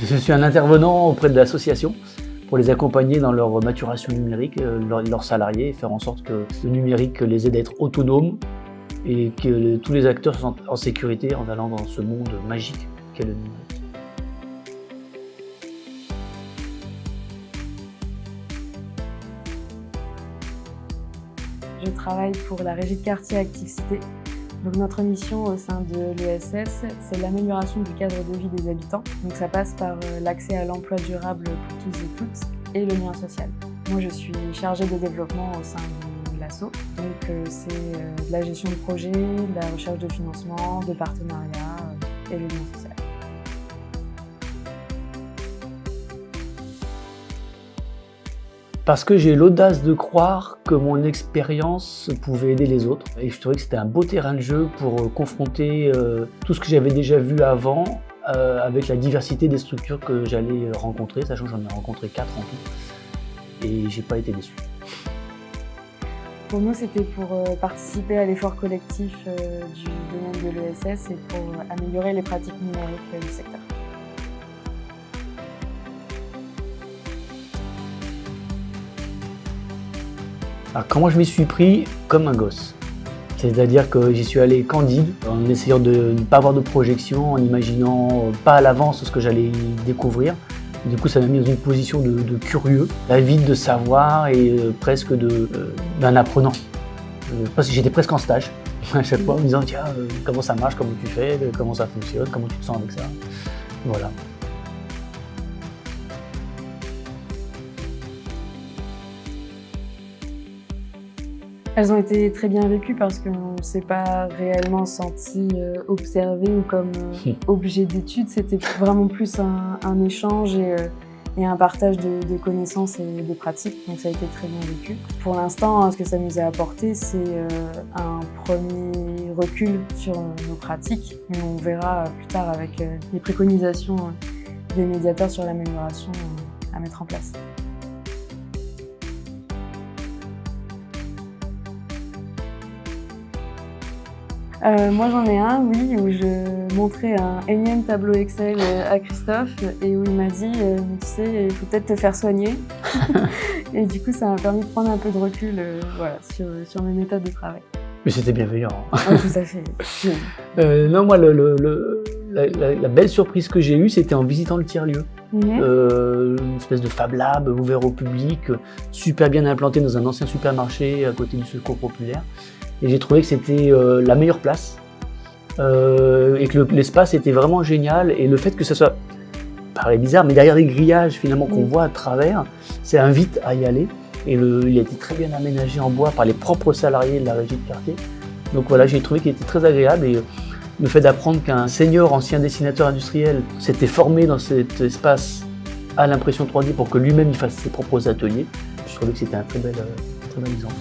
Je suis un intervenant auprès de l'association pour les accompagner dans leur maturation numérique, leurs salariés, et faire en sorte que le numérique les aide à être autonomes et que tous les acteurs soient en sécurité en allant dans ce monde magique qu'est le numérique. Je travaille pour la Régie de quartier Active Cité. Donc notre mission au sein de l'ESS, c'est l'amélioration du cadre de vie des habitants. Donc ça passe par l'accès à l'emploi durable pour tous et toutes et le lien social. Moi je suis chargée de développement au sein de l'asso. Donc c'est de la gestion de projet, de la recherche de financement, de partenariat et le lien social. Parce que j'ai l'audace de croire que mon expérience pouvait aider les autres. Et je trouvais que c'était un beau terrain de jeu pour confronter tout ce que j'avais déjà vu avant avec la diversité des structures que j'allais rencontrer, sachant que j'en ai rencontré 4 en tout. Et j'ai pas été déçu. Pour nous, c'était pour participer à l'effort collectif du domaine de l'ESS et pour améliorer les pratiques numériques du secteur. Alors, comment je m'y suis pris? Comme un gosse. C'est-à-dire que j'y suis allé candide, en essayant de ne pas avoir de projection, en imaginant pas à l'avance ce que j'allais découvrir. Du coup, ça m'a mis dans une position de curieux, avide de savoir et presque d'un apprenant. J'étais presque en stage, à chaque fois en me disant tiens, comment ça marche, comment tu fais, comment ça fonctionne, comment tu te sens avec ça. Voilà. Elles ont été très bien vécues parce qu'on ne s'est pas réellement senti observé ou comme objet d'étude. C'était vraiment plus un échange et un partage de connaissances et de pratiques. Donc ça a été très bien vécu. Pour l'instant, ce que ça nous a apporté, c'est un premier recul sur nos pratiques. Mais on verra plus tard avec les préconisations des médiateurs sur l'amélioration à mettre en place. Moi j'en ai un, oui, où je montrais un énième tableau Excel à Christophe et où il m'a dit mais tu sais, il faut peut-être te faire soigner. Et du coup ça m'a permis de prendre un peu de recul voilà, sur mes méthodes de travail. Mais c'était bienveillant. Oh, tout à fait. Non, moi la belle surprise que j'ai eue, c'était en visitant le tiers-lieu. Une espèce de Fab Lab ouvert au public, super bien implanté dans un ancien supermarché à côté du Secours Populaire. Et j'ai trouvé que c'était la meilleure place et que l'espace était vraiment génial. Et le fait que ça soit, paraît bizarre, mais derrière les grillages finalement qu'on voit à travers, ça invite à y aller. Et il a été très bien aménagé en bois par les propres salariés de la régie de quartier. Donc voilà, j'ai trouvé qu'il était très agréable. Et le fait d'apprendre qu'un senior ancien dessinateur industriel s'était formé dans cet espace à l'impression 3D pour que lui-même il fasse ses propres ateliers, je trouvais que c'était un très bel exemple.